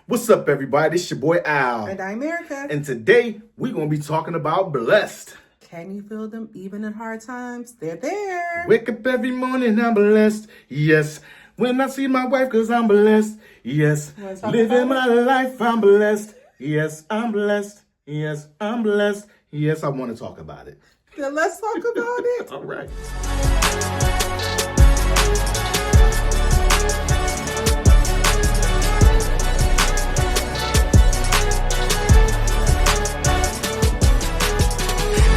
What's up, everybody? It's your boy Al. And I'm Erika. And today, we're going to be talking about blessed. Can you feel them even in hard times? They're there. Wake up every morning, I'm blessed. Yes. When I see my wife, cause I'm blessed. Yes. Living my life, I'm blessed. Yes, I'm blessed. Yes, I'm blessed. Yes, I want to talk about it. Then let's talk about it. All right.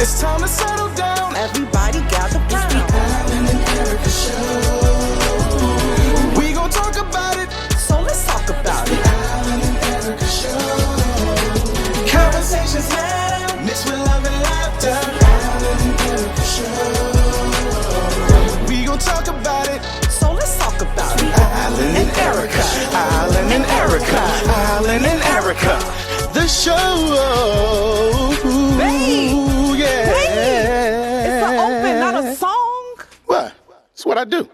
It's time to settle down. Everybody gather round. It's the Alan and Erika show. We gon' talk about it, so let's talk about It's it. the Alan and Erika show. Conversations now, mixed with love and laughter. It's the Alan and Erika show. We gon' talk about it, so let's talk about it. Alan and Erika. Alan and Erika, Alan and Erika, the show. Babe. Yeah. It's an open, not a song. What? That's what I do.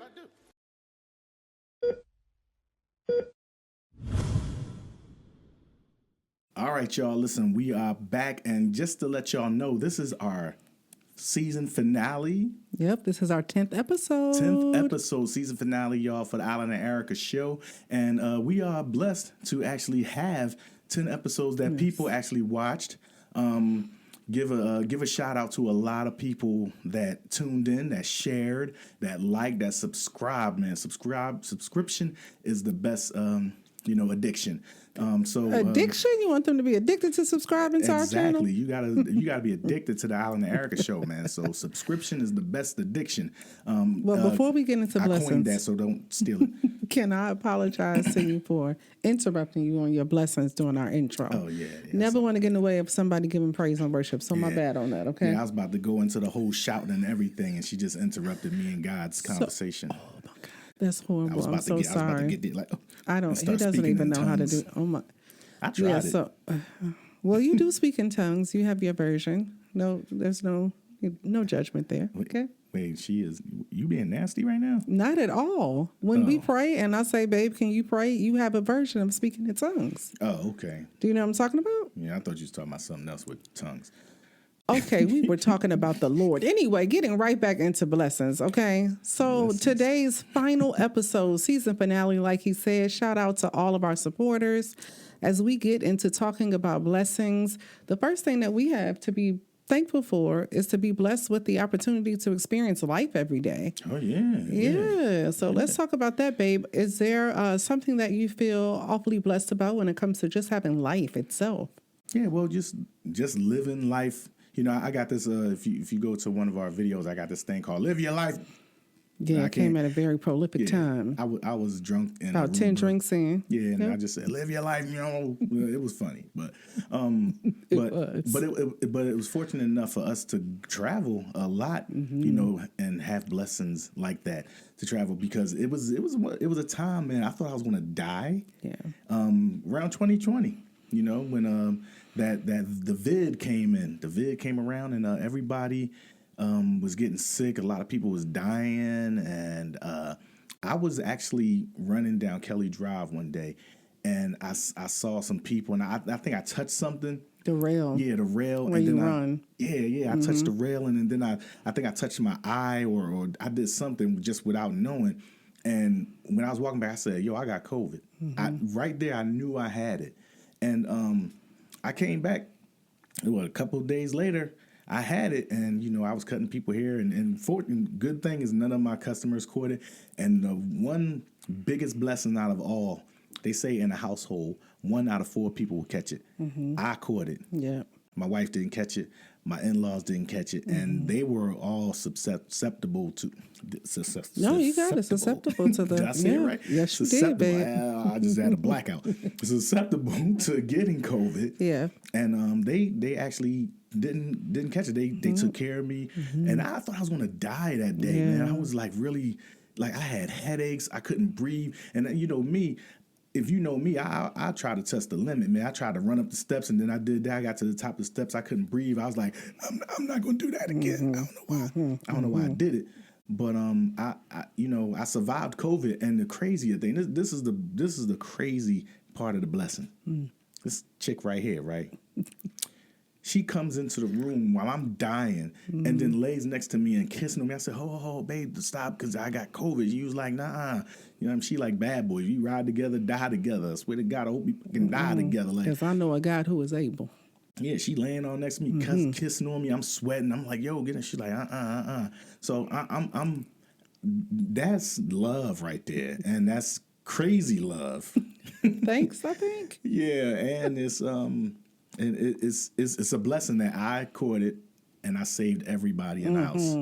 All right, y'all. Listen, we are back. And just to let y'all know, this is our season finale. Yep, this is our 10th episode. 10th episode, season finale, y'all, for the Alan and Erika show. And we are blessed to actually have 10 episodes that people actually watched. Give a shout out to a lot of people that tuned in, that shared, that liked, that subscribed, man. Subscription is the best, addiction. Addiction? You want them to be addicted to subscribing to our channel? Exactly. You gotta be addicted to the Alan and Erika show, man. So subscription is the best addiction. Well, before we get into I coined blessings, that, so don't steal it. can I apologize to you for interrupting you on your blessings during our intro? Oh yeah. Never want to get in the way of somebody giving praise and worship, so my bad on that, okay? Yeah, I was about to go into the whole shouting and everything, and she just interrupted me and God's conversation. Oh my God, that's horrible. I was I'm about so to get, sorry. I was about to get there, like, I don't. and He start doesn't speaking even in know how to tongues. do. Oh my. I tried it. So, well, you do speak in tongues. You have your version. No, there's no judgment there. Okay. Wait, you being nasty right now? Not at all. When we pray and I say, babe, can you pray? You have a version of speaking in tongues. Oh, okay. Do you know what I'm talking about? Yeah, I thought you was talking about something else with tongues. Okay, we were talking about the Lord. Anyway, getting right back into blessings, okay? So today's final episode, season finale, like he said, shout out to all of our supporters. As we get into talking about blessings, the first thing that we have to be thankful for is to be blessed with the opportunity to experience life every day. Oh, yeah. Yeah. So let's talk about that, babe. Is there something that you feel awfully blessed about when it comes to just having life itself? Yeah, well, just living life. You know, I got this, if you go to one of our videos, I got this thing called Live Your Life. Yeah, it came at a very prolific time. I was drunk in About 10 drinks in. Yeah, and I just said, "Live your life." You know, it was funny, but it was fortunate enough for us to travel a lot, you know, and have blessings like that to travel because it was a time, man. I thought I was gonna die. Yeah. Around 2020, you know, when that the vid came in, the vid came around, and everybody was getting sick. A lot of people was dying, and I was actually running down Kelly Drive one day, and I saw some people, and I think I touched something. The rail. Yeah, the rail. Where and then you run. I touched the rail, and then I think I touched my eye, or I did something just without knowing. And when I was walking back, I said, "Yo, I got COVID." Right there, I knew I had it, and I came back. A couple of days later, I had it, and you know, I was cutting people here, and good thing is none of my customers caught it. And the one biggest blessing out of all, they say in a household, 1 out of 4 people will catch it. I caught it. Yeah. My wife didn't catch it. My in-laws didn't catch it, and they were all susceptible to. No, you got it. Susceptible to the. Did I say it right? Yes, you did, babe. I just had a blackout. Susceptible to getting COVID. Yeah. And they actually didn't catch it. They took care of me, and I thought I was gonna die that day, man. I was like really, like I had headaches. I couldn't breathe, and you know me. If you know me, I try to test the limit, man. I tried to run up the steps, and then I did that. I got to the top of the steps. I couldn't breathe. I was like, I'm not going to do that again. I don't know why. I don't know why I did it. But I survived COVID, and the crazier thing, this is the crazy part of the blessing. This chick right here, right? She comes into the room while I'm dying and then lays next to me and kissing me. I said, oh, babe, stop, because I got COVID. She was like, nah. You know, she like bad boys. You ride together, die together. I swear to God, I hope we can die together. Like, Because I know a God who is able. yeah, she laying on next to me, kissing on me. I'm sweating. I'm like, yo, get it. She's like, So I'm that's love right there. And that's crazy love. Thanks, I think. Yeah, and it's a blessing that I caught it and I saved everybody in the house.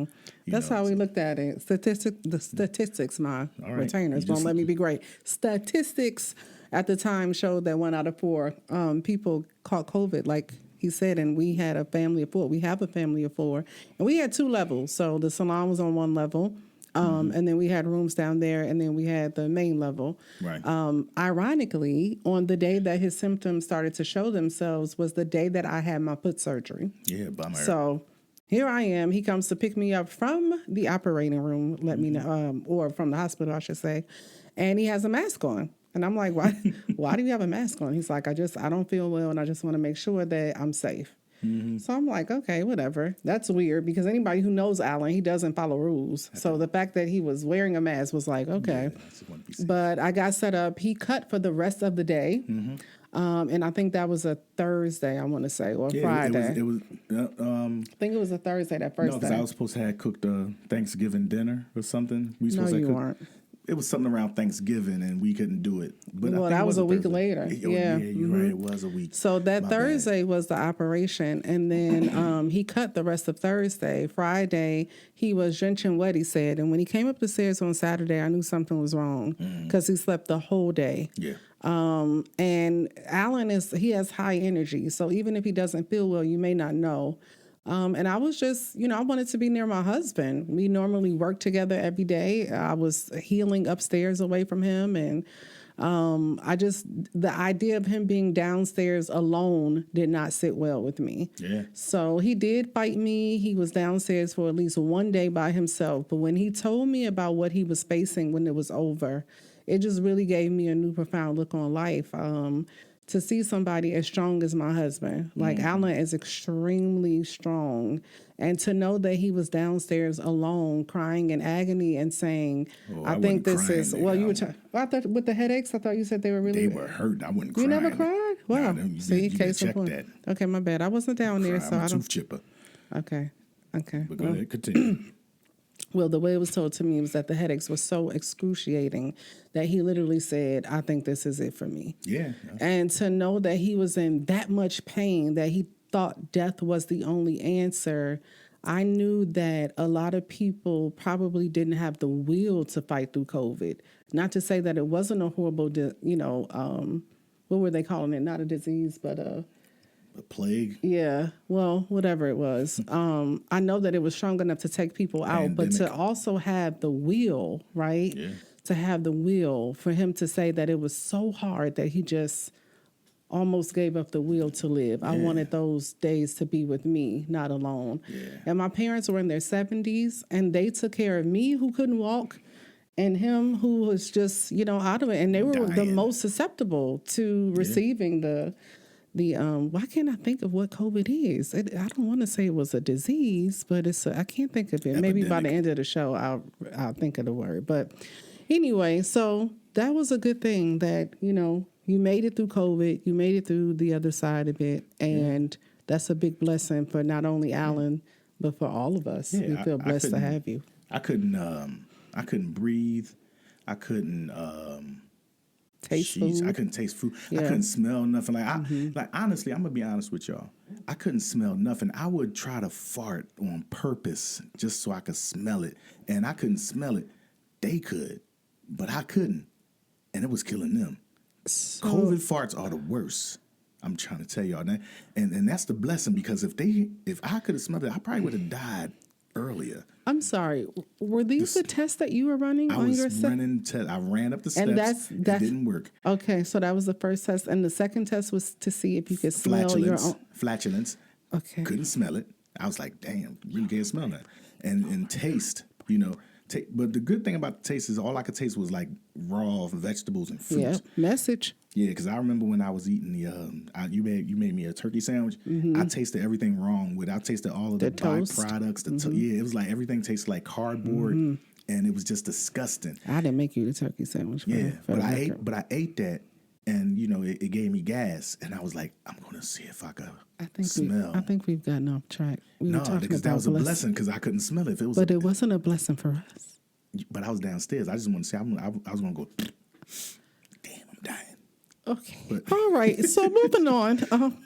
That's how we looked at it. The statistics, my All right. retainers You won't just- let me be great. Statistics at the time showed that 1 out of 4 people caught COVID, like he said, and we had a family of 4. We have a family of 4, and we had 2 levels. So the salon was on 1 level. And then we had rooms down there, and then we had the main level. Right. Ironically, on the day that his symptoms started to show themselves was the day that I had my foot surgery. Yeah, bummer. So here I am. He comes to pick me up from the operating room, let me know, or from the hospital, I should say, and he has a mask on. And I'm like, why do you have a mask on? He's like, I don't feel well, and I just want to make sure that I'm safe. So I'm like, okay, whatever. That's weird because anybody who knows Alan, he doesn't follow rules. So the fact that he was wearing a mask was like, okay. But I got set up. He cut for the rest of the day. And I think that was a Thursday, I want to say, or Friday. It was I think it was a Thursday that first no, day. because I was supposed to have cooked a Thanksgiving dinner or something. We No, supposed to you cook. weren't. It was something around Thanksgiving, and we couldn't do it. But I Well, think that it was a week Thursday. later. Yeah. You're right. It was a week. So that My bad. Thursday was the operation, and then he cut the rest of Thursday. Friday, he was drenching wet, he said. And when he came up the stairs on Saturday, I knew something was wrong because he slept the whole day. Yeah. And Alan he has high energy. So even if he doesn't feel well, you may not know. And I was just, I wanted to be near my husband. We normally work together every day. I was healing upstairs away from him. And the idea of him being downstairs alone did not sit well with me. Yeah. So he did fight me. He was downstairs for at least one day by himself. But when he told me about what he was facing when it was over, it just really gave me a new profound look on life. To see somebody as strong as my husband, like Alan is extremely strong, and to know that he was downstairs alone, crying in agony and saying, I think wasn't this crying, is, nigga. well, you were, I thought with the headaches, I thought you said they were really. They were hurt. I wasn't You crying. never cried? Wow. Nah, you See, better case in check point. that. Okay, my bad. I wasn't down there, so I'm I a don't. tooth chipper. Okay. But go ahead, continue. Well, the way it was told to me was that the headaches were so excruciating that he literally said, I think this is it for me. Yeah. And to know that he was in that much pain, that he thought death was the only answer, I knew that a lot of people probably didn't have the will to fight through COVID. Not to say that it wasn't a horrible, what were they calling it? Not a disease, but A plague. yeah, well, whatever it was. I know that it was strong enough to take people out, but to Pandemic. also have the will, right? Yeah. To have the will for him to say that it was so hard that he just almost gave up the will to live. I wanted those days to be with me, not alone. Yeah. And my parents were in their 70s, and they took care of me who couldn't walk and him who was just, out of it. And they were the Dying. most susceptible to receiving the why can't I think of what COVID is? I don't want to say it was a disease, but I can't think of it. Maybe by the end of the show, I'll think of the word. But anyway, so that was a good thing that, you made it through COVID, you made it through the other side of it. And that's a big blessing for not only Alan, but for all of us. Yeah, We feel I blessed to couldn't- have you. I couldn't breathe. I couldn't Taste food. I couldn't taste food. I Yeah. couldn't smell nothing. Like honestly, I'm gonna be honest with y'all. I couldn't smell nothing. I would try to fart on purpose just so I could smell it, and I couldn't smell it. They could, but I couldn't, and it was killing them. COVID farts are the worst. I'm trying to tell y'all that, and that's the blessing because if I could have smelled it, I probably would have died earlier. I'm sorry. Were these the tests that you were running I on was your set? I ran up the steps. And It didn't work. Okay, so that was the first test, and the second test was to see if you could smell your own. Flatulence. Okay. Couldn't smell it. I was like, damn, really can't smell that. And taste, but the good thing about the taste is all I could taste was like raw vegetables and fruits. Yeah, message. Yeah, because I remember when I was eating the you made me a turkey sandwich. I tasted everything wrong with. I tasted all of the toast. byproducts. Yeah, it was like everything tasted like cardboard, and it was just disgusting. I didn't make you the turkey sandwich. But I ate that, and it gave me gas, and I was like, I'm gonna see if I could smell. I think we've gotten off track. We were No, talking because that about was a blessing because I couldn't smell it. If it was, but it wasn't a blessing for us. but I was downstairs. I just want to say I was gonna go. Damn, I'm dying. Okay. But- All right. So moving on.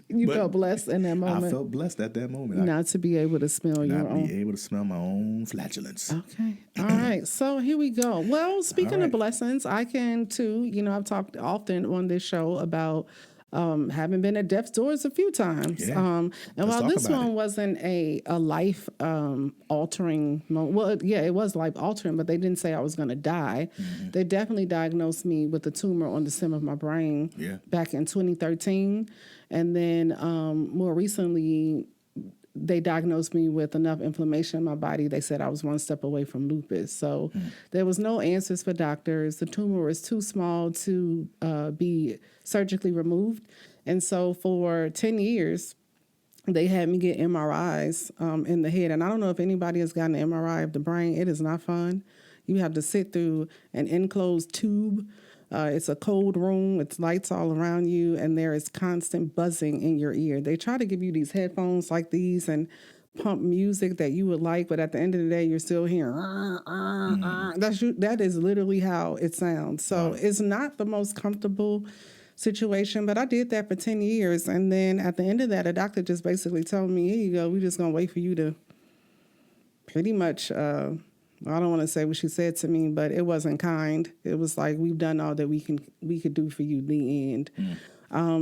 You felt blessed in that moment. I felt blessed at that moment. Not to be able to smell your Not own. be able to smell my own flatulence. Okay. All right. So here we go. Well, speaking All of right. blessings, I can too. I've talked often on this show about having been at death's doors a few times. Yeah. And Let's while talk this about one it. wasn't a life altering moment, well, yeah, it was life altering, but they didn't say I was going to die. Mm-hmm. They definitely diagnosed me with a tumor on the stem of my brain Yeah. back in 2013. And then more recently, they diagnosed me with enough inflammation in my body. They said I was one step away from lupus. So there was no answers for doctors. The tumor was too small to be surgically removed. And so for 10 years, they had me get MRIs in the head. And I don't know if anybody has gotten an MRI of the brain. It is not fun. You have to sit through an enclosed tube. It's a cold room. It's lights all around you, and there is constant buzzing in your ear. They try to give you these headphones like these and pump music that you would like, but at the end of the day, you're still hearing. That is literally how it sounds. So it's not the most comfortable situation, but I did that for 10 years, and then at the end of that, a doctor just basically told me, "Here you go. We're just gonna wait for you to pretty much." I don't want to say what she said to me, but it wasn't kind. It was like, we've done all that we could do for you, the end.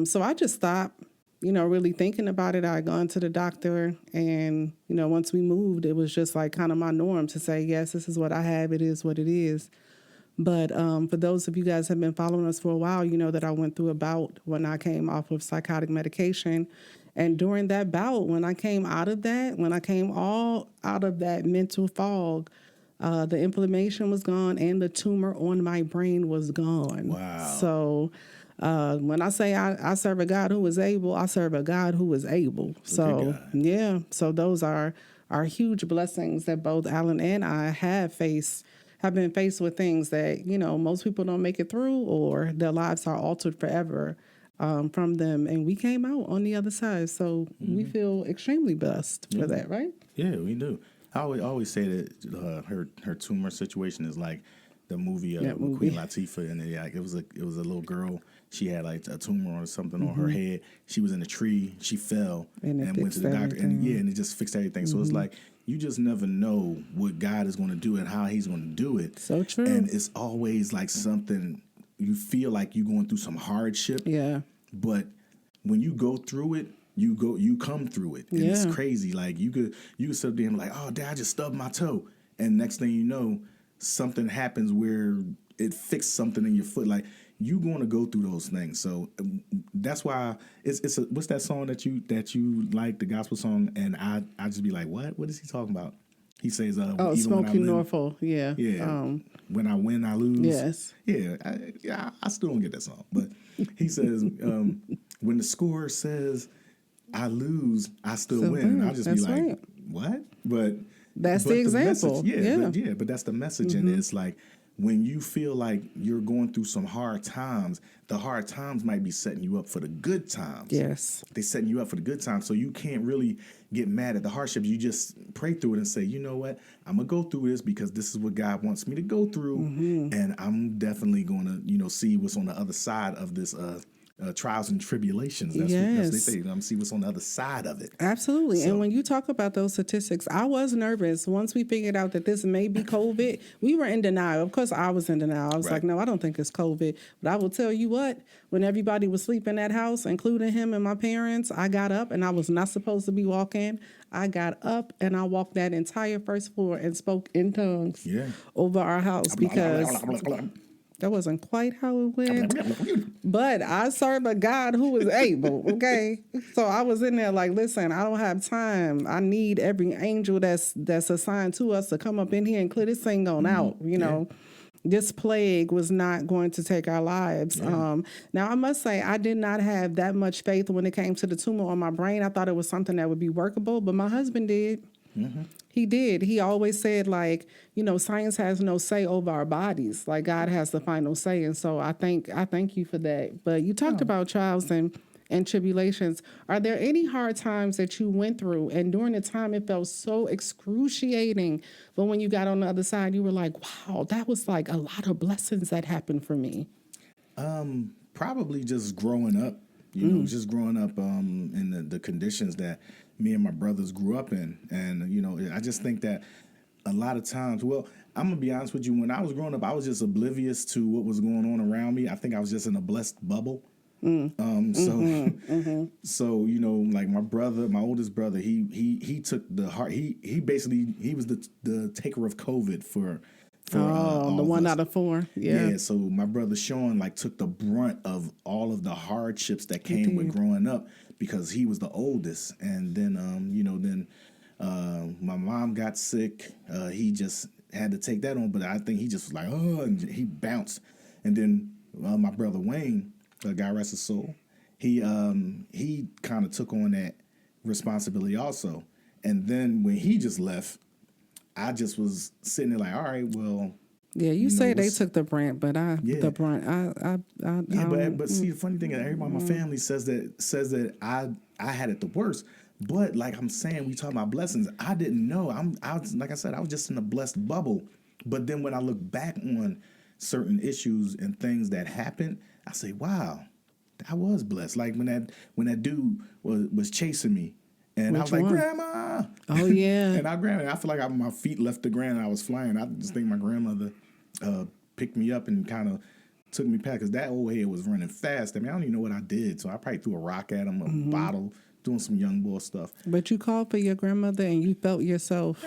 So I just stopped, really thinking about it. I had gone to the doctor, and, once we moved, it was just like kind of my norm to say, yes, this is what I have. It is what it is. But for those of you guys who have been following us for a while, you know that I went through a bout when I came off of psychotic medication. And during that bout, when I came out of that, when I came all out of that mental fog, the inflammation was gone and the tumor on my brain was gone. Wow. So when I say I serve a God who is able, I serve a God who is able. So, God. yeah. So those are huge blessings that both Alan and I have been faced with things that, most people don't make it through, or their lives are altered forever from them. And we came out on the other side. So we feel extremely blessed for that, right? Yeah, we do. I always say that her tumor situation is like the movie with Queen Latifah, and it was a little girl. She had like a tumor or something on her head. She was in a tree. She fell and went to the doctor, and it just fixed everything. So it's like you just never know what God is going to do and how He's going to do it. So true. And it's always like something you feel like you're going through some hardship. Yeah. But when you go through it, you come through it. And it's crazy. Like you could sit there and be like, oh, Dad, I just stubbed my toe. And next thing you know, something happens where it fixed something in your foot. Like you're going to go through those things. So that's why what's that song that you like, the gospel song? And I just be like, what is he talking about? He says, even Smoky Norfolk. Yeah. Yeah. When I win, I lose. Yes. Yeah. I still don't get that song. But he says, when the score says I lose, I still win. And I'll just be like, right. what? But that's the example. message, but that's the message. And it's like when you feel like you're going through some hard times, the hard times might be setting you up for the good times. Yes. They're setting you up for the good times. So you can't really get mad at the hardships. You just pray through it and say, you know what? I'm going to go through this because this is what God wants me to go through. And I'm definitely going to, see what's on the other side of this trials and tribulations. That's what they say. I'm see what's on the other side of it. Absolutely. And when you talk about those statistics, I was nervous. Once we figured out that this may be COVID, we were in denial. Of course, I was in denial. I was like, no, I don't think it's COVID. But I will tell you what, when everybody was sleeping in that house, including him and my parents, I got up and I was not supposed to be walking. I got up and I walked that entire first floor and spoke in tongues over our house because that wasn't quite how it went. But I serve a God who is able, okay? So I was in there like, listen, I don't have time. I need every angel that's assigned to us to come up in here and clear this thing on out, you know? this plague was not going to take our lives. Yeah. Now, I must say, I did not have that much faith when it came to the tumor on my brain. I thought it was something that would be workable, but my husband did. Mm-hmm. He did. He always said, like, you know, science has no say over our bodies. Like, God has the final say. And so I thank you for that. But you talked about trials and tribulations. Are there any hard times that you went through, and during the time it felt so excruciating, but when you got on the other side, you were like, wow, that was like a lot of blessings that happened for me? Probably just growing up, you know, just growing up in the conditions that me and my brothers grew up in. And, you know, I just think that a lot of times, well, I'm going to be honest with you, when I was growing up, I was just oblivious to what was going on around me. I think I was just in a blessed bubble. So you know, like my brother, my oldest brother, he took the heart. He basically was the taker of COVID for all the of one us. out of four. Yeah. So my brother Sean like took the brunt of all of the hardships that came with growing up because he was the oldest. And then you know, then my mom got sick. He just had to take that on, but I think he just was like, oh, and he bounced. And then my brother Wayne, God rest his soul, he kind of took on that responsibility also. And then when he just left, I just was sitting there like, all right, well. Yeah, you say they took the brunt, but the brunt. But see, the funny thing is, everybody in my family says that I had it the worst. But like I'm saying, we talk about blessings. I didn't know. I was, like I said, I was just in a blessed bubble. But then when I look back on certain issues and things that happened, I say, wow, I was blessed. Like when that dude was chasing me. And I was like, Grandma. Oh, yeah. And I feel like my feet left the ground and I was flying. I just think my grandmother picked me up and kind of took me back because that old head was running fast. I mean, I don't even know what I did. So I probably threw a rock at him, a bottle, doing some young boy stuff. But you called for your grandmother and you felt yourself.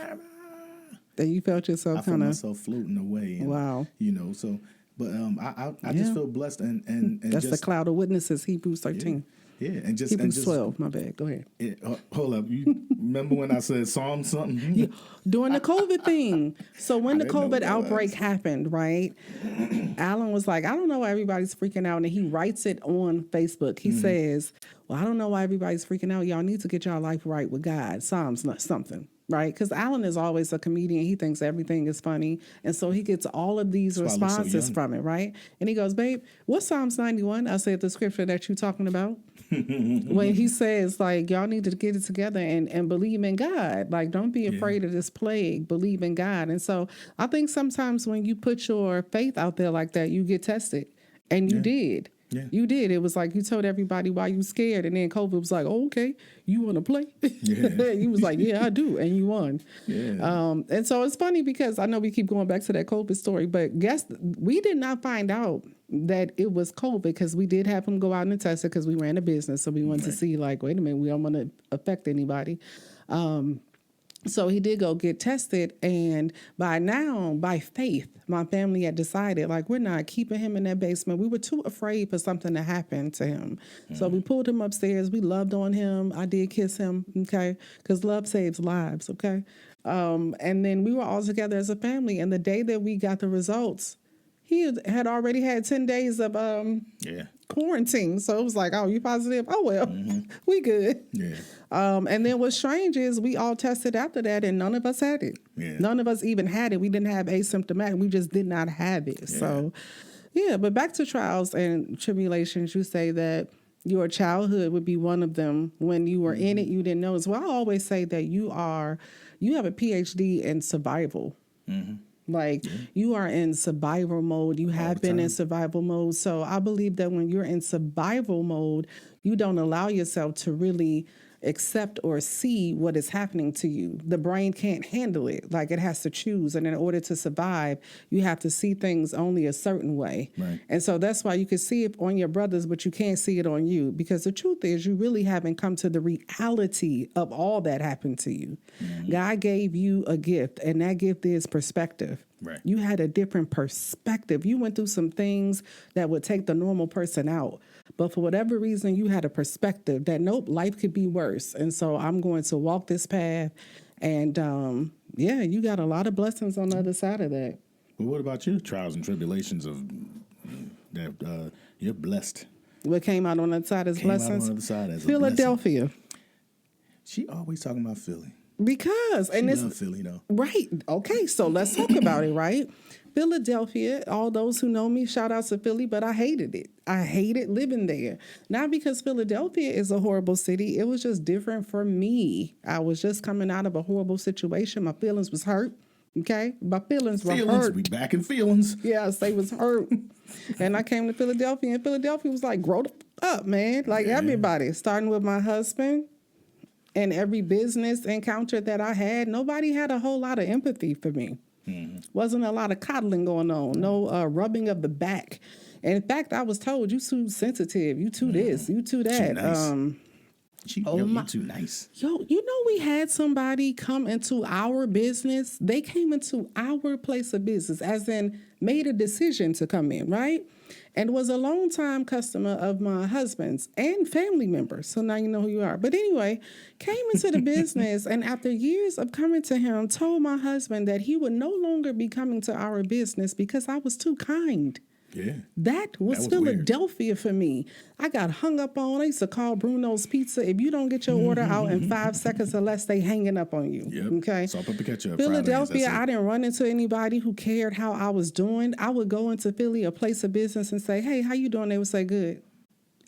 And you felt yourself kind of. I felt myself floating away. And, wow. You know, so, but I just feel blessed. And that's just, the cloud of witnesses, Hebrews 13. Yeah, and just Hebrews and just, 12. My bad. Go ahead. Hold up. You remember when I said Psalm something? Yeah, during the COVID thing. So when the COVID outbreak was. happened, right? Alan was like, I don't know why everybody's freaking out. And he writes it on Facebook. He says, well, I don't know why everybody's freaking out. Y'all need to get y'all life right with God. Psalms something. Right? Because Alan is always a comedian. He thinks everything is funny. And so he gets all of these responses from it, right? And he goes, babe, what's Psalms 91? I said, the scripture that you're talking about. When he says, like, y'all need to get it together and believe in God. Like, don't be afraid of this plague. Believe in God. And so I think sometimes when you put your faith out there like that, you get tested. And you did. Yeah. You did. It was like you told everybody why you scared, and then COVID was like, "Oh, okay, you want to play?" Yeah. You was like, "Yeah, I do," and you won. Yeah. And so it's funny because I know we keep going back to that COVID story, but guess we did not find out that it was COVID because we did have him go out and test it because we ran a business, so we wanted to see like, wait a minute, we don't want to affect anybody. So he did go get tested, and by now, by faith, my family had decided, like, we're not keeping him in that basement. We were too afraid for something to happen to him. So we pulled him upstairs. We loved on him. I did kiss him, okay, because love saves lives, okay? And then we were all together as a family, and the day that we got the results, he had already had 10 days of quarantine. So it was like, oh, you positive? Oh, well, we good. Yeah. And then what's strange is we all tested after that and none of us had it. Yeah. None of us even had it. We didn't have asymptomatic. We just did not have it. Yeah. So, yeah, but back to trials and tribulations, you say that your childhood would be one of them. When you were in it, you didn't know. So I always say that you have a PhD in survival. Like you are in survival mode. You have been in survival mode. So I believe that when you're in survival mode, you don't allow yourself to really accept or see what is happening to you. The brain can't handle it. Like it has to choose. And in order to survive, you have to see things only a certain way. Right. And so that's why you can see it on your brothers, but you can't see it on you. Because the truth is you really haven't come to the reality of all that happened to you. God gave you a gift, and that gift is perspective. Right. You had a different perspective. You went through some things that would take the normal person out. But for whatever reason, you had a perspective that, nope, life could be worse. And so I'm going to walk this path. And, you got a lot of blessings on the other side of that. Well, what about your trials and tribulations of that? You're blessed. What came out on the other side as Came out blessings? on the other side as a Philadelphia. She always talking about Philly. Because She and it's love Philly though. right. Okay, so let's talk about it, right? Philadelphia, all those who know me, shout out to Philly, but I hated it. I hated living there. Not because Philadelphia is a horrible city. It was just different for me. I was just coming out of a horrible situation. My feelings was hurt. Okay? My feelings were hurt. We back in feelings. Yes, they was hurt. And I came to Philadelphia, and Philadelphia was like, grow up, man. Like everybody, starting with my husband. And every business encounter that I had, nobody had a whole lot of empathy for me. Wasn't a lot of coddling going on, no rubbing of the back. And in fact, I was told, you too sensitive, you too this, you too that. Too nice. You too nice. Yo, you know we had somebody come into our business. They came into our place of business, as in made a decision to come in, right? And was a longtime customer of my husband's and family member. So now you know who you are. But anyway, came into the business and after years of coming to him, told my husband that he would no longer be coming to our business because I was too kind. Yeah. That was Philadelphia for me. I got hung up on. I used to call Bruno's Pizza. If you don't get your order out in 5 seconds or less, they hanging up on you. Yep. Okay. Salt, pepper, ketchup. Philadelphia, I didn't run into anybody who cared how I was doing. I would go into Philly, a place of business, and say, "Hey, how you doing?" They would say, "Good,"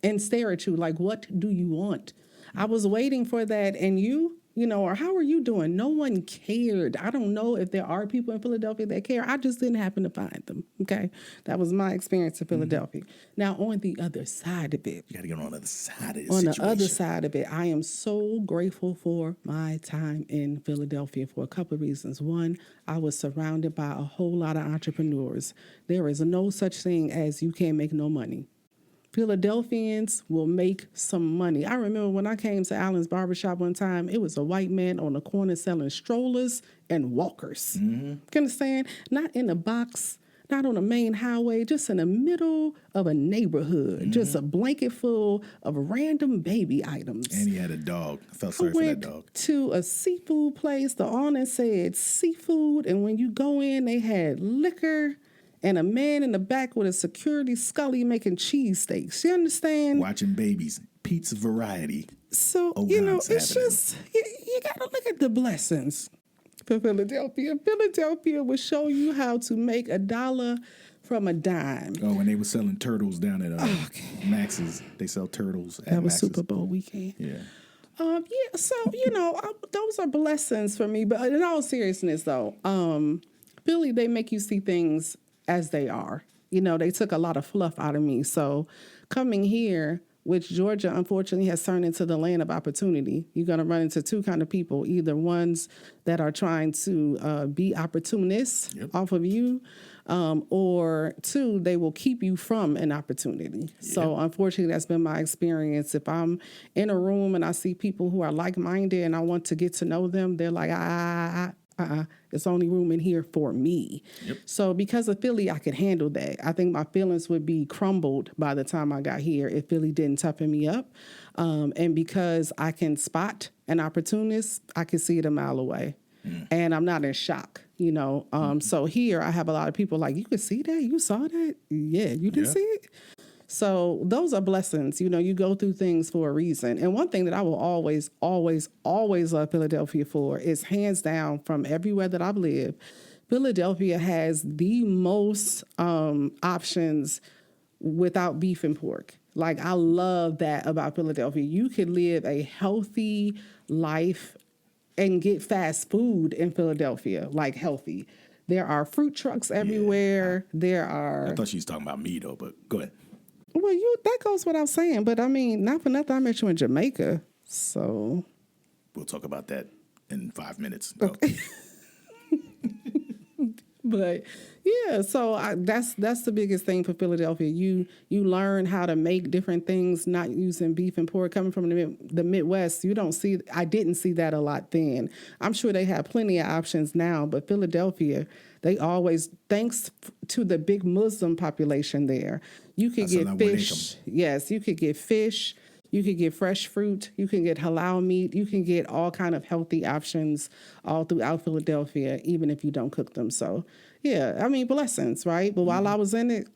and stare at you like, "What do you want?" I was waiting for that, and you know, or how are you doing? No one cared. I don't know if there are people in Philadelphia that care. I just didn't happen to find them. Okay. That was my experience in Philadelphia. Now, on the other side of it. You got to get on the other side of it. On the other side of it, I am so grateful for my time in Philadelphia for a couple of reasons. One, I was surrounded by a whole lot of entrepreneurs. There is no such thing as you can't make no money. Philadelphians will make some money. I remember when I came to Allen's Barbershop one time, it was a white man on the corner selling strollers and walkers. You understand? Not in a box, not on the main highway, just in the middle of a neighborhood, just a blanket full of random baby items. And he had a dog. I felt sorry for that dog. To a seafood place. The awning said seafood, and when you go in, they had liquor. And a man in the back with a security scully making cheesesteaks. You understand? Watching babies. Pizza variety. So, you know, it's just, you got to look at the blessings for Philadelphia. Philadelphia will show you how to make $1 from a dime. Oh, and they were selling turtles down at Max's. They sell turtles at That was Max's. Super Bowl weekend. Yeah. So, you know, those are blessings for me. But in all seriousness, though, Philly, they make you see things as they are. You know, they took a lot of fluff out of me. So coming here, which Georgia, unfortunately, has turned into the land of opportunity, you're going to run into two kind of people, either ones that are trying to be opportunists off of you, or two, they will keep you from an opportunity. So unfortunately, that's been my experience. If I'm in a room and I see people who are like-minded and I want to get to know them, they're like, it's only room in here for me. So because of Philly, I could handle that. I think my feelings would be crumbled by the time I got here if Philly didn't toughen me up. And because I can spot an opportunist, I can see it a mile away. And I'm not in shock, you know. So here I have a lot of people like, you could see that? You saw that? Yeah, you didn't see it? So those are blessings. You know, you go through things for a reason. And one thing that I will always, always, always love Philadelphia for is hands down from everywhere that I've lived, Philadelphia has the most options without beef and pork. Like, I love that about Philadelphia. You can live a healthy life and get fast food in Philadelphia, like healthy. There are fruit trucks everywhere. I thought she was talking about me, though, but go ahead. Well, that goes without saying, but I mean, not for nothing, I met you in Jamaica, so. We'll talk about that in 5 minutes. Okay. But yeah, so that's the biggest thing for Philadelphia. You learn how to make different things, not using beef and pork. Coming from the Midwest, I didn't see that a lot then. I'm sure they have plenty of options now, but Philadelphia, they always, thanks to the big Muslim population there, you could get fish. Yes, you could get fish. You could get fresh fruit. You can get halal meat. You can get all kind of healthy options all throughout Philadelphia, even if you don't cook them. So Yeah, I mean, blessings, right? But while I was in it,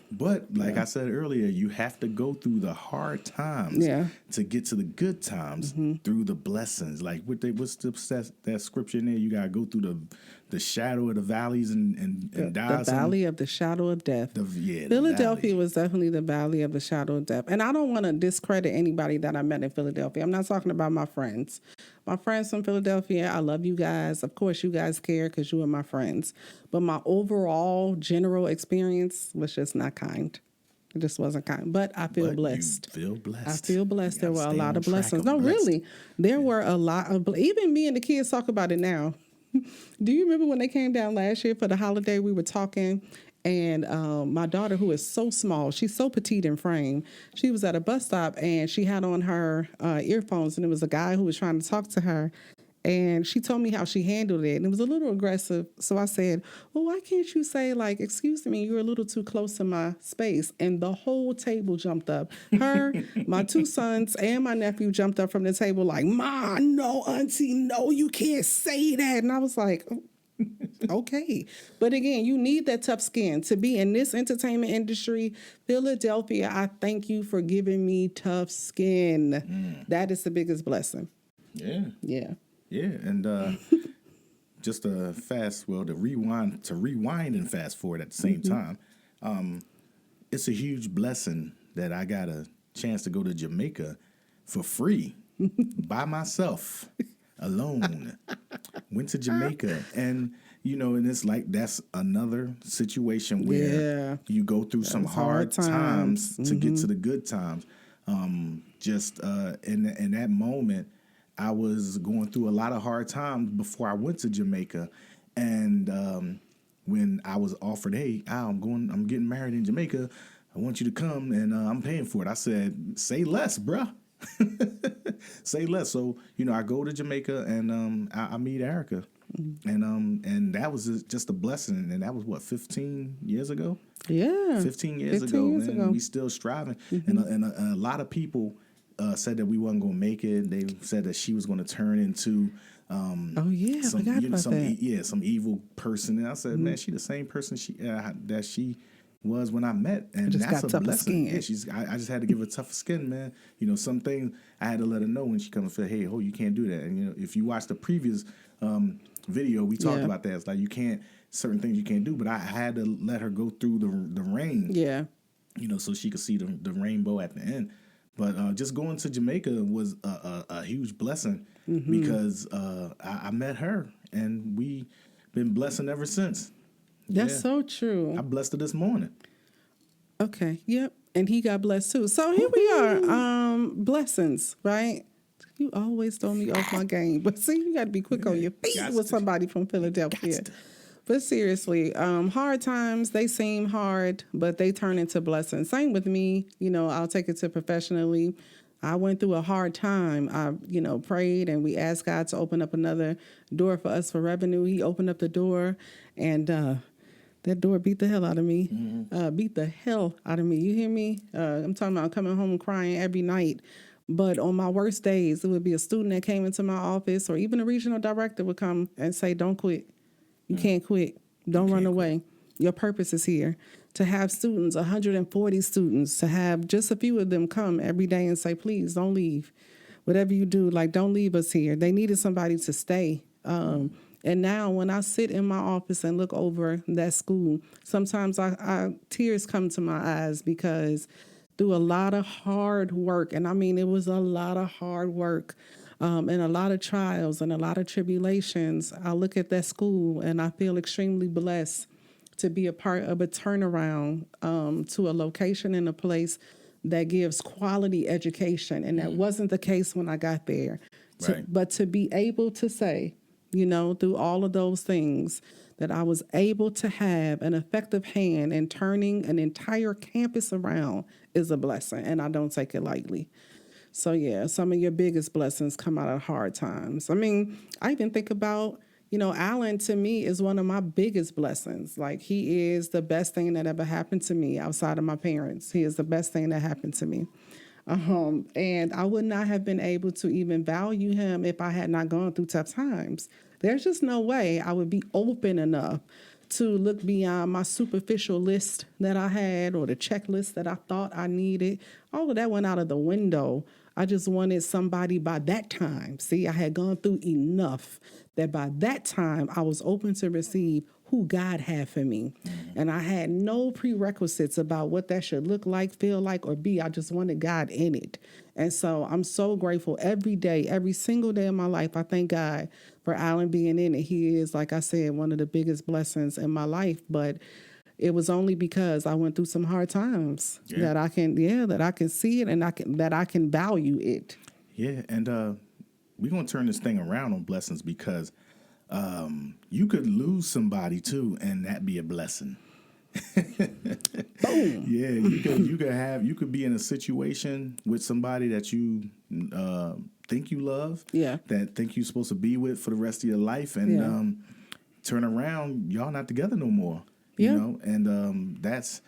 But like I said earlier, you have to go through the hard times Yeah. to get to the good times through the blessings. Like what's that scripture in there? You gotta go through the shadow of the valleys and die. the or something? valley of the shadow of death. The Philadelphia valley. was definitely the valley of the shadow of death. And I don't want to discredit anybody that I met in Philadelphia. I'm not talking about my friends. My friends from Philadelphia, I love you guys. Of course, you guys care because you are my friends. But my overall general experience was just not kind. It just wasn't kind. But I feel But blessed. You feel blessed. I feel blessed. You There gotta were a stay lot on of track blessings. of No, blessed. really. There were a lot of, even me and the kids talk about it now. Do you remember when they came down last year for the holiday? We were talking, and my daughter, who is so small, she's so petite in frame, she was at a bus stop and she had on her earphones, and it was a guy who was trying to talk to her. And she told me how she handled it, and it was a little aggressive. So I said, well, why can't you say, like, excuse me, you're a little too close to my space? And the whole table jumped up. Her, my two sons, and my nephew jumped up from the table like, Ma, no, auntie, no, you can't say that. And I was like, oh, okay. But again, you need that tough skin to be in this entertainment industry. Philadelphia, I thank you for giving me tough skin. That is the biggest blessing. Yeah. Yeah. Yeah, and just to rewind and fast forward at the same time. It's a huge blessing that I got a chance to go to Jamaica for free by myself, alone. Went to Jamaica, and and it's like that's another situation where you go through some hard times to get to the good times. In that moment, I was going through a lot of hard times before I went to Jamaica, and when I was offered, "Hey, Al, I'm getting married in Jamaica. I want you to come, and I'm paying for it." I said, "Say less, bruh." Say less. So I go to Jamaica, and I meet Erika, and that was just a blessing. And that was what 15 years ago. Yeah, 15 years 15 ago, years man. ago. We still striving, and a lot of people said that we wasn't going to make it. They said that she was going to turn into Oh yeah, I forgot about that. some evil person. And I said, man, she the same person that she was when I met, and just that's got a tougher blessing. skin. Yeah, I just had to give her tougher skin, man. Some things I had to let her know when she comes and said, hey, you can't do that. And if you watch the previous video, we talked about that. It's like certain things you can't do, but I had to let her go through the rain. Yeah. So she could see the rainbow at the end. But just going to Jamaica was a huge blessing because I met her, and we been blessing ever since. That's so true. I blessed her this morning. Okay. Yep. And he got blessed too. So here we are. Blessings, right? You always throw me off my game. But see, you got to be quick on your feet with somebody from Philadelphia. But seriously, hard times, they seem hard, but they turn into blessings. Same with me. I'll take it to professionally. I went through a hard time. I, prayed, and we asked God to open up another door for us for revenue. He opened up the door, and that door beat the hell out of me. Beat the hell out of me. You hear me? I'm talking about coming home crying every night. But on my worst days, it would be a student that came into my office, or even a regional director would come and say, don't quit. You can't quit. Don't run away. Your purpose is here. To have students, 140 students, to have just a few of them come every day and say, please don't leave. Whatever you do, don't leave us here. They needed somebody to stay. And now when I sit in my office and look over that school, sometimes tears come to my eyes because through a lot of hard work, and I mean, it was a lot of hard work, and a lot of trials and a lot of tribulations, I look at that school and I feel extremely blessed to be a part of a turnaround to a location and a place that gives quality education. And that wasn't the case when I got there. But to be able to say, through all of those things, that I was able to have an effective hand in turning an entire campus around is a blessing. And I don't take it lightly. So, yeah, some of your biggest blessings come out of hard times. I mean, I even think about, Alan to me is one of my biggest blessings. Like, he is the best thing that ever happened to me outside of my parents. He is the best thing that happened to me. And I would not have been able to even value him if I had not gone through tough times. There's just no way I would be open enough to look beyond my superficial list that I had or the checklist that I thought I needed. All of that went out of the window. I just wanted somebody by that time. See, I had gone through enough that by that time I was open to receive who God had for me. And I had no prerequisites about what that should look like, feel like, or be. I just wanted God in it. And so I'm so grateful every day, every single day of my life. I thank God for Alan being in it. He is, like I said, one of the biggest blessings in my life. But it was only because I went through some hard times that I can see it and that I can value it. Yeah, and we're gonna turn this thing around on blessings because you could lose somebody too, and that be a blessing. Boom. Yeah, you could be in a situation with somebody that you think you love, that think you're supposed to be with for the rest of your life, and turn around, y'all not together no more. You know, and that's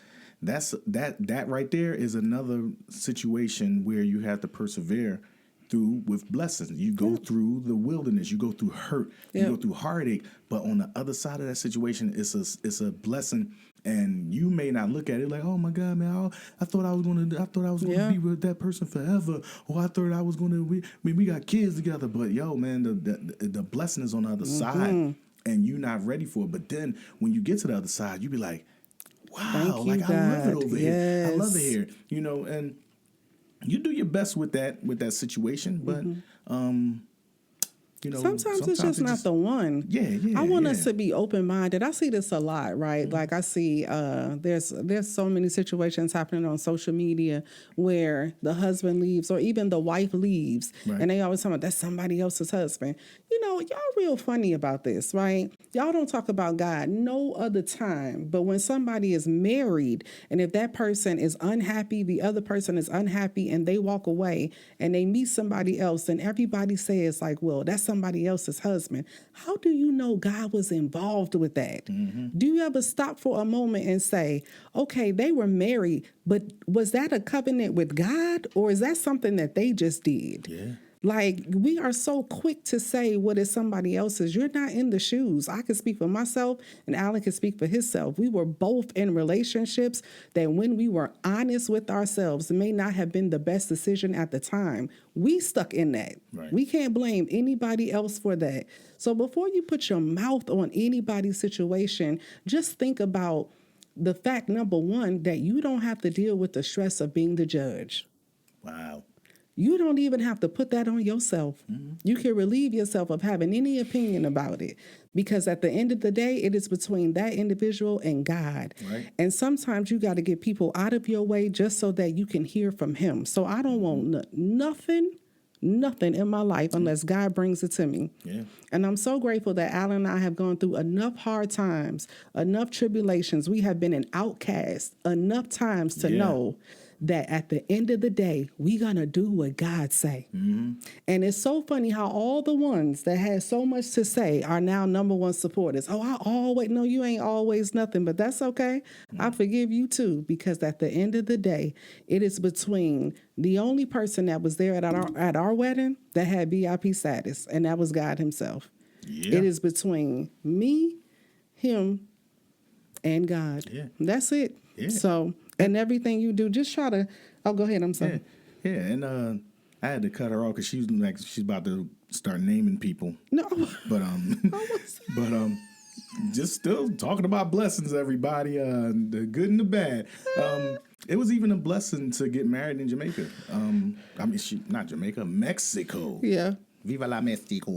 that right there is another situation where you have to persevere through with blessings. You go through the wilderness, you go through hurt, you go through heartache, but on the other side of that situation, it's a blessing. And you may not look at it like, oh my God, man, I thought I was gonna be with that person forever, or I thought I was gonna. We got kids together, but yo, man, the blessing is on the other side, and you're not ready for it. But then when you get to the other side, you be like, wow, Thank you, I love it God. over here. I love it here, you know, and you do your best with that situation, but you know, sometimes it's just not the one. I want us to be open-minded. I see this a lot, right? Like I see there's so many situations happening on social media where the husband leaves or even the wife leaves, and they always talk about that's somebody else's husband. You know, y'all real funny about this, right? Y'all don't talk about God no other time, but when somebody is married and if that person is unhappy, the other person is unhappy, and they walk away and they meet somebody else, and everybody says like, well, that's somebody else's husband. How do you know God was involved with that? Do you ever stop for a moment and say, okay, they were married, but was that a covenant with God, or is that something that they just did? Yeah. Like, we are so quick to say what is somebody else's. You're not in the shoes. I can speak for myself, and Alan can speak for himself. We were both in relationships that when we were honest with ourselves, it may not have been the best decision at the time. We stuck in that. Right. We can't blame anybody else for that. So before you put your mouth on anybody's situation, just think about the fact, number one, that you don't have to deal with the stress of being the judge. Wow. You don't even have to put that on yourself. You can relieve yourself of having any opinion about it, because at the end of the day, it is between that individual and God. Right. And sometimes you got to get people out of your way just so that you can hear from him. So I don't want nothing in my life unless God brings it to me. Yeah. And I'm so grateful that Alan and I have gone through enough hard times, enough tribulations. We have been an outcast enough times to know that at the end of the day, we gonna do what God say. And it's so funny how all the ones that had so much to say are now number one supporters. No, you ain't always nothing, but that's okay. I forgive you too, because at the end of the day, it is between the only person that was there at our wedding that had VIP status, and that was God himself. Yeah. It is between me, him, and God. Yeah. That's it. Yeah. So, and everything you do, just try to. Oh, go ahead. I'm sorry. Yeah, and I had to cut her off because she's about to start naming people. No, But just still talking about blessings, everybody. The good and the bad. It was even a blessing to get married in Jamaica. Not Jamaica, Mexico. Yeah. Viva la Mexico.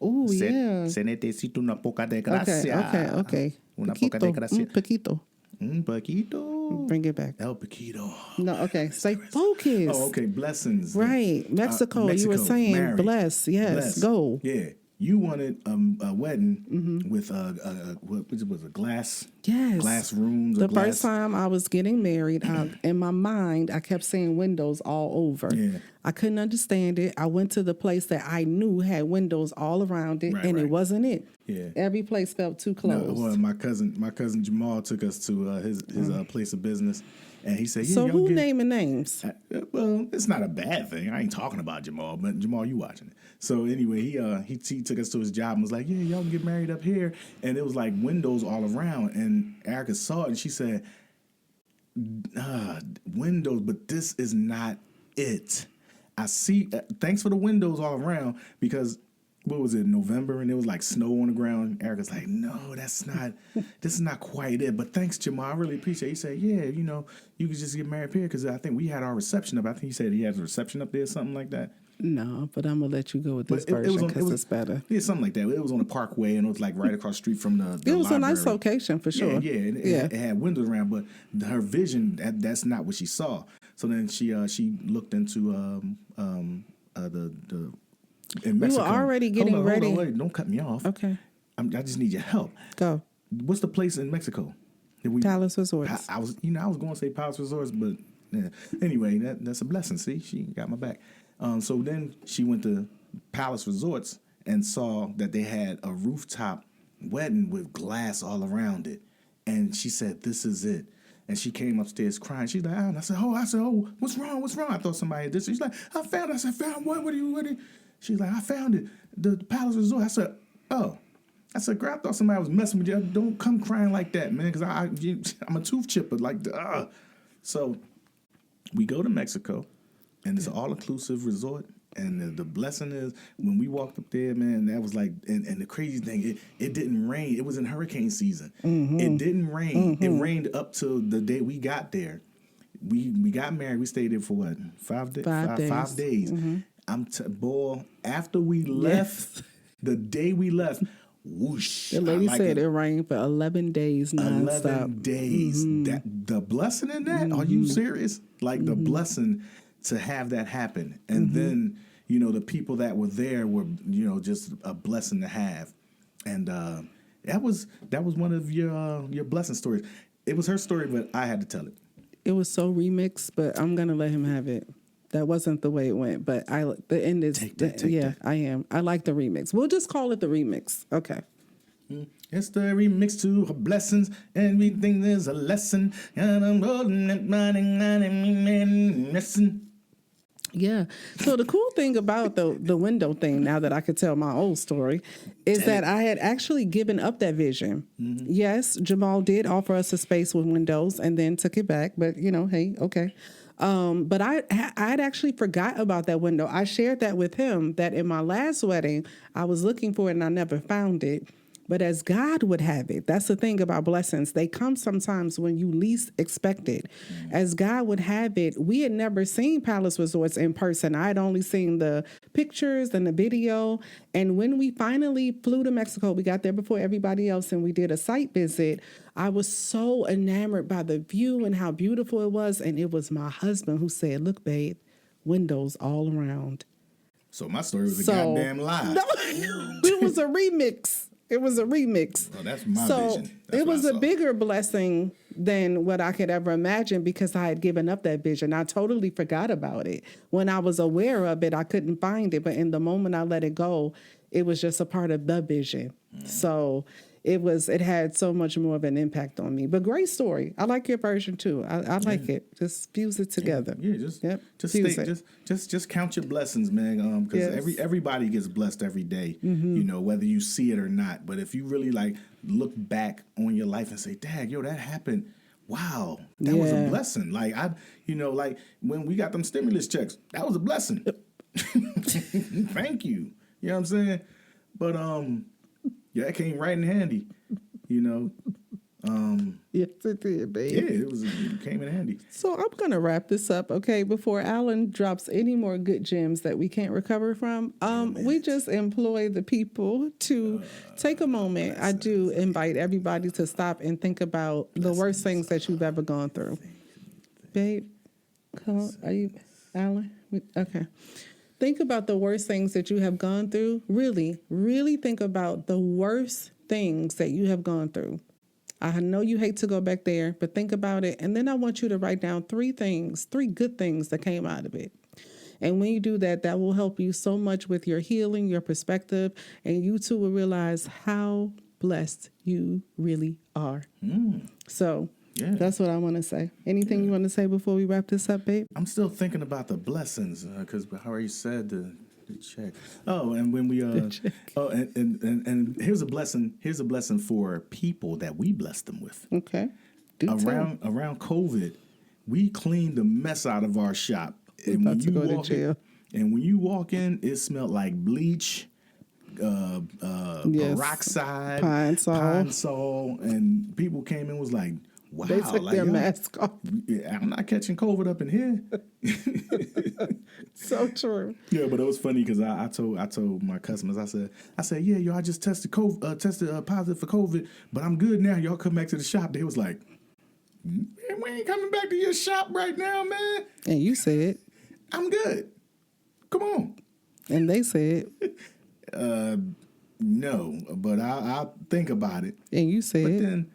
Oh, yeah. Se necesita una poca de gracia. Okay. Una poca de gracia. Poquito. Un poquito. Bring it back. El poquito. No, okay. Say focus. Oh, okay. Blessings. Right. Mexico. You were saying married. bless. Yes. Bless. Go. Yeah. You wanted a wedding with what was a glass? Yes. Glass rooms. The first time I was getting married, in my mind, I kept seeing windows all over. Yeah. I couldn't understand it. I went to the place that I knew had windows all around it, Right, and right. it wasn't it. Yeah. Every place felt too No, close. well, my cousin Jamal took us to his place of business, and he said, "Yeah, So y'all who get." naming names? Well, it's not a bad thing. I ain't talking about Jamal, but Jamal, you watching it. So anyway, he took us to his job and was like, "Yeah, y'all can get married up here," and it was like windows all around. And Erika saw it, and she said, "Windows, but this is not it. I see. Thanks for the windows all around because." What was it, November, and it was like snow on the ground. Erica's like, no, that's not, this is not quite it. But thanks, Jamal. I really appreciate it. He said, yeah, you could just get married up here because I think we had our reception up. I think he said he has a reception up there, something like that. No, but I'm gonna let you go with this But version because it's better. Yeah, something like that. It was on the Parkway, and it was like right across the street from the It was library. a nice location for sure. Yeah, and it had windows around, but her vision, that's not what she saw. So then she looked into the in We were Mexico. already getting Hold on, ready. wait, don't cut me off. Okay, I just need your help. go. What's the place in Mexico? That we, Palace Resorts. I was going to say Palace Resorts, but yeah. Anyway, that's a blessing. See, she got my back. So then she went to Palace Resorts and saw that they had a rooftop wedding with glass all around it, and she said, "This is it." And she came upstairs crying. She's like, and I said, "Oh, what's wrong? What's wrong?" I thought somebody had this. She's like, "I found it." I said, "Found what? What do you?" She's like, "I found it. The Palace Resort." I said, "Oh." I said, "Girl, I thought somebody was messing with you. Don't come crying like that, man, because I'm a tooth chipper." So we go to Mexico, and it's an all-inclusive resort. And the blessing is when we walked up there, man, that was like, and the crazy thing, it didn't rain. It was in hurricane season. It didn't rain. It rained up till the day we got there. We got married. We stayed there for what? 5 days? 5 days. Boy, after we left, the day we left, whoosh. The lady said it rained for 11 days nonstop. 11 days. That the blessing in that? Are you serious? Like the blessing to have that happen. And then, the people that were there were, just a blessing to have. And that was one of your blessing stories. It was her story, but I had to tell it. It was so remixed, but I'm gonna let him have it. That wasn't the way it went, but the end is Take that. I am. I like the remix. We'll just call it the remix. Okay. It's the remix to her blessings, and we think there's a lesson. And I'm holding that money, missing. Yeah. So the cool thing about the window thing, now that I could tell my old story, is that I had actually given up that vision. Yes, Jamal did offer us a space with windows and then took it back. But, hey, okay. But I'd actually forgot about that window. I shared that with him, that in my last wedding, I was looking for it and I never found it. But as God would have it, that's the thing about blessings. They come sometimes when you least expect it. As God would have it, we had never seen Palace Resorts in person. I had only seen the pictures and the video. And when we finally flew to Mexico, we got there before everybody else and we did a site visit. I was so enamored by the view and how beautiful it was. And it was my husband who said, "Look, babe, windows all around." So my story was a goddamn lie. No, it was a remix. It was a remix. Well, that's my so vision. That's it what was I a saw. bigger blessing than what I could ever imagine because I had given up that vision. I totally forgot about it. When I was aware of it, I couldn't find it. But in the moment I let it go, it was just a part of the vision. So it had so much more of an impact on me. But great story. I like your version too. I like it. Just fuse it together. Yeah, Fuse it. just count your blessings, man. Because Yes. everybody gets blessed every day, whether you see it or not. But if you really look back on your life and say, "Dad, that happened. Wow, that was a Yeah. blessing." Like when we got them stimulus checks, that was a blessing. Thank you. You know what I'm saying? But that came right in handy. Yes, it did, babe. Yeah, it came in handy. So I'm going to wrap this up, okay? Before Alan drops any more good gems that we can't recover from, we just employ the people to take a moment. I do invite everybody to stop and think about the worst things that you've ever gone through. Babe, come on. Are you, Alan? Okay. Think about the worst things that you have gone through. Really, really think about the worst things that you have gone through. I know you hate to go back there, but think about it. And then I want you to write down 3 good things that came out of it. And when you do that, that will help you so much with your healing, your perspective, and you too will realize how blessed you really are. So Yeah. that's what I want to say. Anything you want to say before we wrap this up, babe? I'm still thinking about the blessings because how you said the check. Oh, and when we and here's a blessing. Here's a blessing for people that we blessed them with. Okay. Do tell. Around COVID, we cleaned the mess out of our shop. We about to go to jail. And when you walk in, it smelled like bleach, peroxide, Pine Sol, and people came in and was like, "Wow!" They took their mask off. Yeah, I'm not catching COVID up in here. So true. Yeah, but it was funny because I told my customers, I said, yeah, yo, I just tested positive for COVID, but I'm good now. Y'all come back to the shop. They was like, man, we ain't coming back to your shop right now, man. And you said, I'm good. Come on. and they said, No, but I'll think about it. and you said,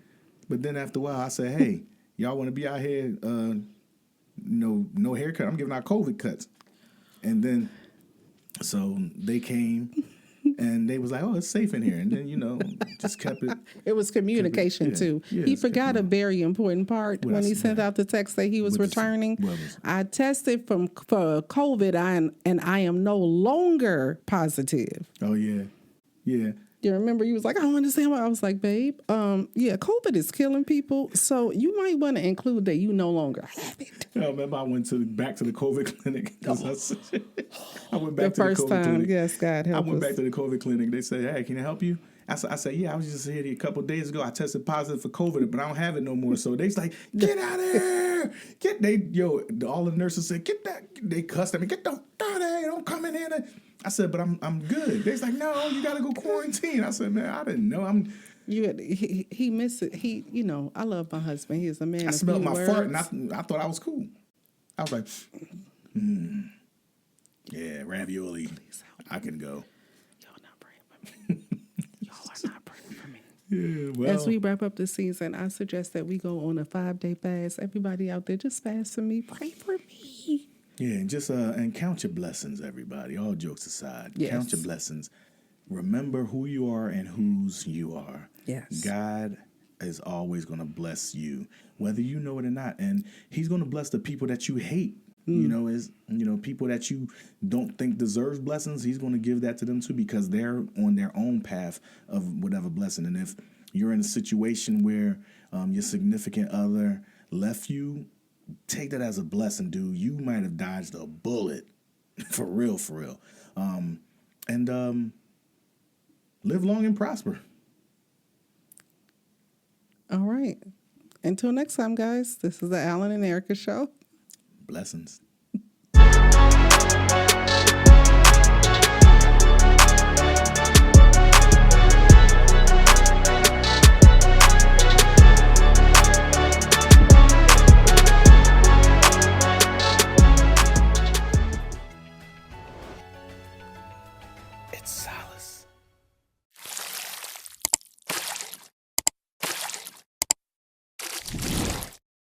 But then after a while, I said, hey, y'all want to be out here? No haircut. I'm giving out COVID cuts. And then, so they came and they was like, oh, it's safe in here. And then, just kept it. it was communication too. Yeah, He it's forgot a very important part when he sent out the text that he was returning. I tested for COVID and I am no longer positive. Oh, yeah. Yeah. You remember you was like, I don't understand why. I was like, babe, yeah, COVID is killing people. So you might want to include that you no longer have it. I remember I went back to the COVID clinic. I went back The to first the COVID time, clinic. yes, God help I went us. back to the COVID clinic. They said, hey, can I help you? I said, yeah, I was just here a couple of days ago. I tested positive for COVID, but I don't have it no more. So they was like, get out of here. All the nurses said, get that. They cussed at me. Get the out of here. Don't come in here. I said, but I'm good. They was like, no, you got to go quarantine. I said, man, I didn't know. He missed it. I love my husband. He's a man. I of smelled few my words. fart and I thought I was cool. I was like, yeah, ravioli. I can go. Y'all not praying for me. Y'all are not praying for me. Yeah, well. As we wrap up the season, I suggest that we go on a 5-day fast. Everybody out there, just fast for me. Pray for me. Yeah, and just and count your blessings, everybody. All jokes aside, count your blessings. Remember who you are and whose you are. Yes. God is always going to bless you, whether you know it or not, and He's going to bless the people that you hate. People that you don't think deserves blessings. He's going to give that to them too because they're on their own path of whatever blessing. And if you're in a situation where your significant other left you, take that as a blessing, dude. You might have dodged a bullet. For real. And live long and prosper. All right. Until next time, guys, this is the Alan and Erika Show. Blessings. It's solace.